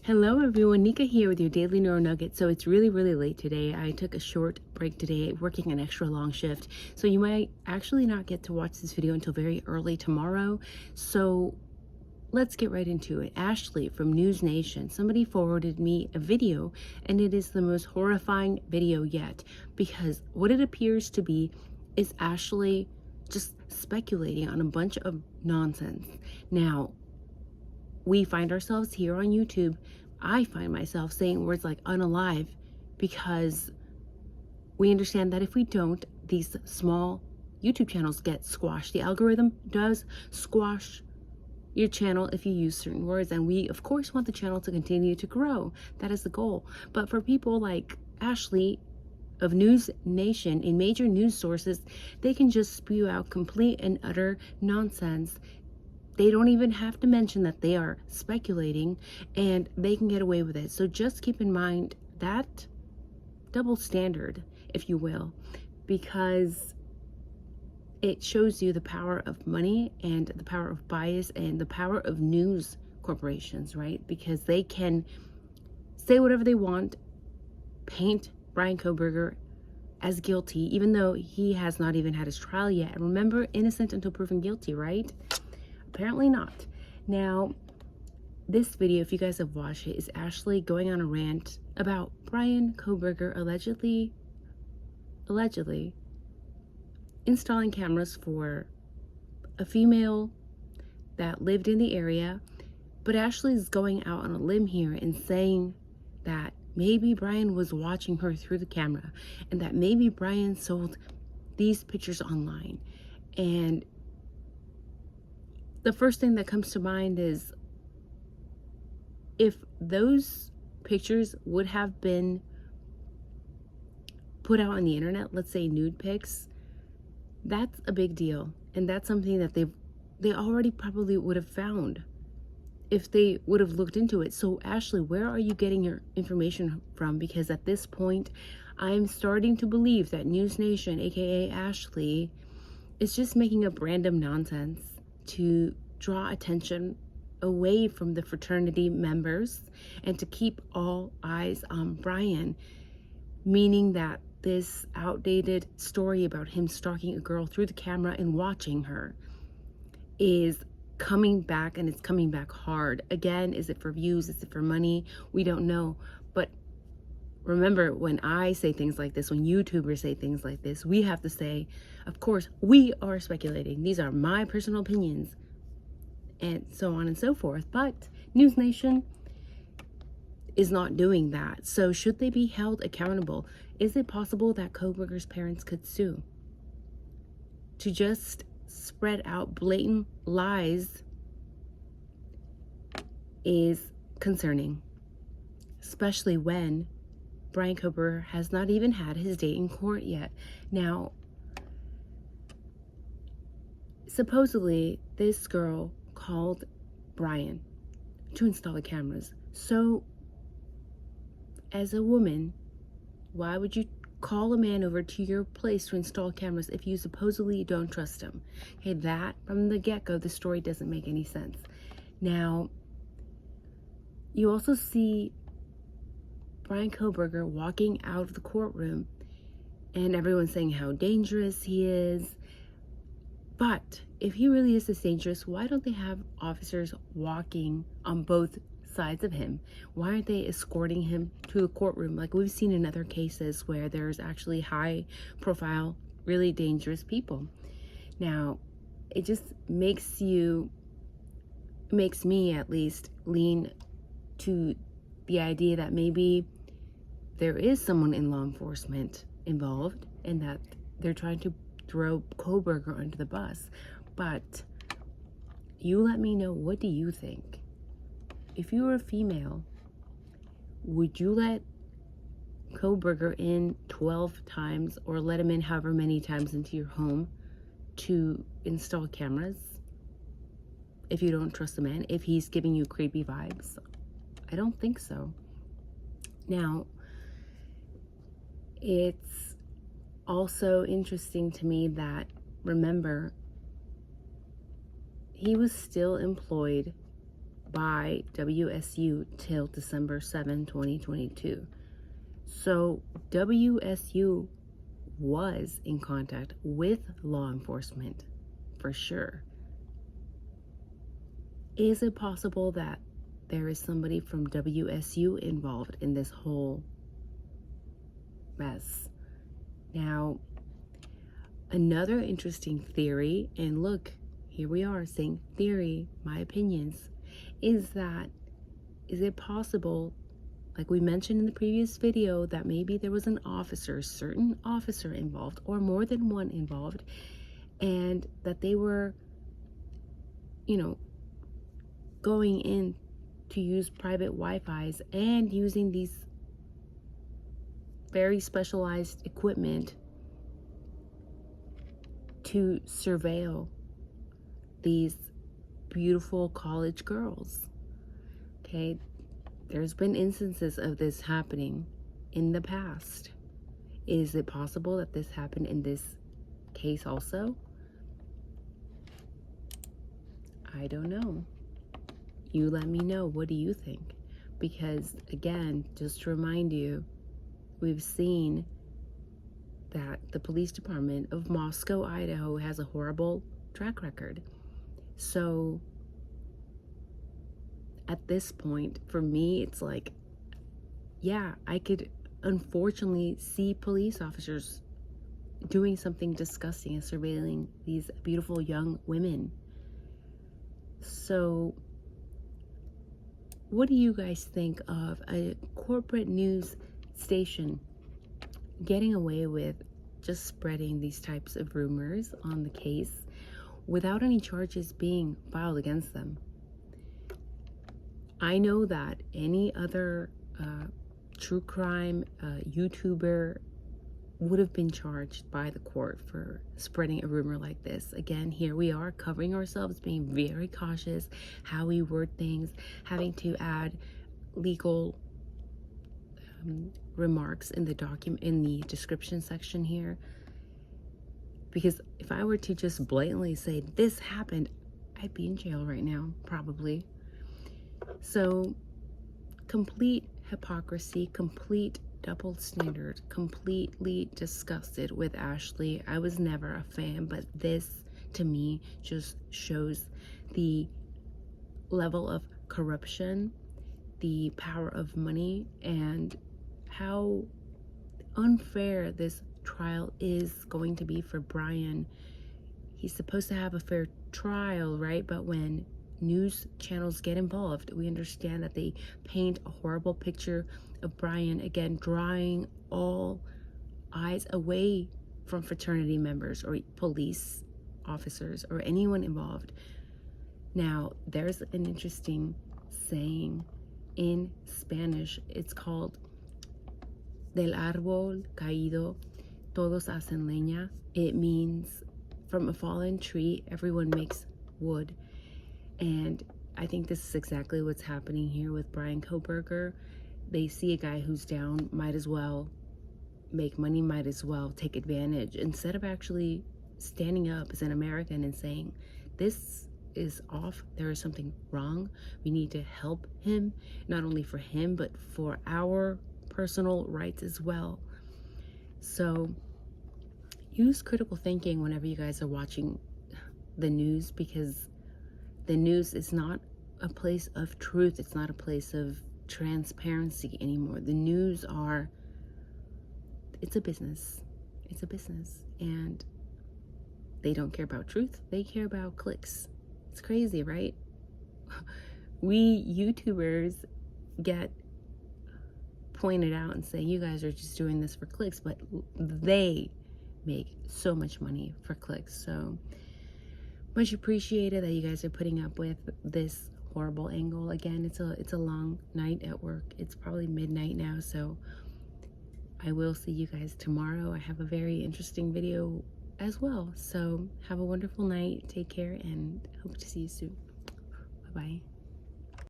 Hello everyone, Nika here with your daily neuro nugget. So it's really late today. I took a short break today working an extra long shift. So you might actually not get to watch this video until very early tomorrow. So let's get right into it. Ashley from News Nation, somebody forwarded me a video and it is the most horrifying video yet because what it appears to be is Ashley just speculating on a bunch of nonsense. Now, we find ourselves here on YouTube. I find myself saying words like unalive because we understand that if we don't, these small YouTube channels get squashed. The algorithm does squash your channel if you use certain words, and we of course want the channel to continue to grow. That is the goal. But for people like Ashley of News Nation in major news sources, they can just spew out complete and utter nonsense. They don't even have to mention that they are speculating and they can get away with it. So just keep in mind that double standard, if you will, because it shows you the power of money and the power of bias and the power of news corporations, right? Because they can say whatever they want, paint Bryan Kohberger as guilty, even though he has not even had his trial yet. And remember, innocent until proven guilty, right? Apparently not. Now, this video, if you guys have watched it, is Ashley going on a rant about Bryan Kohberger allegedly installing cameras for a female that lived in the area. But Ashley's going out on a limb here and saying that maybe Bryan was watching her through the camera and that maybe Bryan sold these pictures online. And the first thing that comes to mind is if those pictures would have been put out on the internet, let's say nude pics, that's a big deal. And that's something that they already probably would have found if they would have looked into it. So Ashley, where are you getting your information from? Because at this point, I'm starting to believe that News Nation, aka Ashley, is just making up random nonsense to draw attention away from the fraternity members and to keep all eyes on Bryan, meaning that this outdated story about him stalking a girl through the camera and watching her is coming back, and it's coming back hard. Again, is it for views? Is it for money? We don't know. But remember, when I say things like this, when YouTubers say things like this, we have to say, of course, we are speculating. These are my personal opinions, and so on and so forth. But News Nation is not doing that. So should they be held accountable? Is it possible that Kohberger's parents could sue? To just spread out blatant lies is concerning, especially when Bryan Kohberger has not even had his day in court yet. Now, supposedly this girl called Bryan to install the cameras. So as a woman, why would you call a man over to your place to install cameras if you supposedly don't trust him? Okay, that from the get-go, the story doesn't make any sense. Now, you also see Bryan Kohberger walking out of the courtroom and everyone's saying how dangerous he is. But if he really is this dangerous, why don't they have officers walking on both sides of him? Why aren't they escorting him to the courtroom like we've seen in other cases where there's actually high profile, really dangerous people? Now, it just makes me at least lean to the idea that maybe there is someone in law enforcement involved and that they're trying to throw Kohberger under the bus. But you let me know, what do you think? If you were a female, would you let Kohberger in 12 times or let him in however many times into your home to install cameras if you don't trust the man, if he's giving you creepy vibes? I don't think so. Now, it's also interesting to me that, remember, he was still employed by WSU till December 7, 2022. So WSU was in contact with law enforcement for sure. Is it possible that there is somebody from WSU involved in this whole mess? Now, another interesting theory, and look, here we are saying theory, my opinions, is it possible, like we mentioned in the previous video, that maybe there was an officer, a certain officer involved, or more than one involved, and that they were, going in to use private Wi-Fi's and using these very specialized equipment to surveil these beautiful college girls. Okay, there's been instances of this happening in the past. Is it possible that this happened in this case also? I don't know. You let me know. What do you think? Because again, just to remind you, we've seen that the police department of Moscow, Idaho has a horrible track record. So at this point, for me, it's like, yeah, I could unfortunately see police officers doing something disgusting and surveilling these beautiful young women. So what do you guys think of a corporate news station getting away with just spreading these types of rumors on the case without any charges being filed against them? I know that any other true crime YouTuber would have been charged by the court for spreading a rumor like this. Again, here we are covering ourselves, being very cautious how we word things, having to add legal remarks in the document, in the description section here, because if I were to just blatantly say this happened, I'd be in jail right now, probably. So complete hypocrisy, complete double standard, completely disgusted with Ashley. I was never a fan, but this to me just shows the level of corruption, the power of money, and how unfair this trial is going to be for Brian. He's supposed to have a fair trial, right? But when news channels get involved, we understand that they paint a horrible picture of Brian, again drawing all eyes away from fraternity members or police officers or anyone involved. Now, there's an interesting saying in Spanish. It's called del árbol caído todos hacen leña. It means from a fallen tree everyone makes wood. And I think this is exactly what's happening here with Brian Kohberger. They see a guy who's down, might as well make money, might as well take advantage, instead of actually standing up as an American and saying, this is off, there is something wrong, we need to help him, not only for him, but for our personal rights as well. So use critical thinking whenever you guys are watching the news, because the news is not a place of truth. It's not a place of transparency anymore. The news it's a business. It's a business. And they don't care about truth. They care about clicks. It's crazy, right? We YouTubers get pointed out and say, you guys are just doing this for clicks, but they make so much money for clicks. So much appreciated that you guys are putting up with this horrible angle. Again, it's a long night at work. It's probably midnight now, so I will see you guys tomorrow. I have a very interesting video as well. So have a wonderful night. Take care and hope to see you soon. Bye-bye.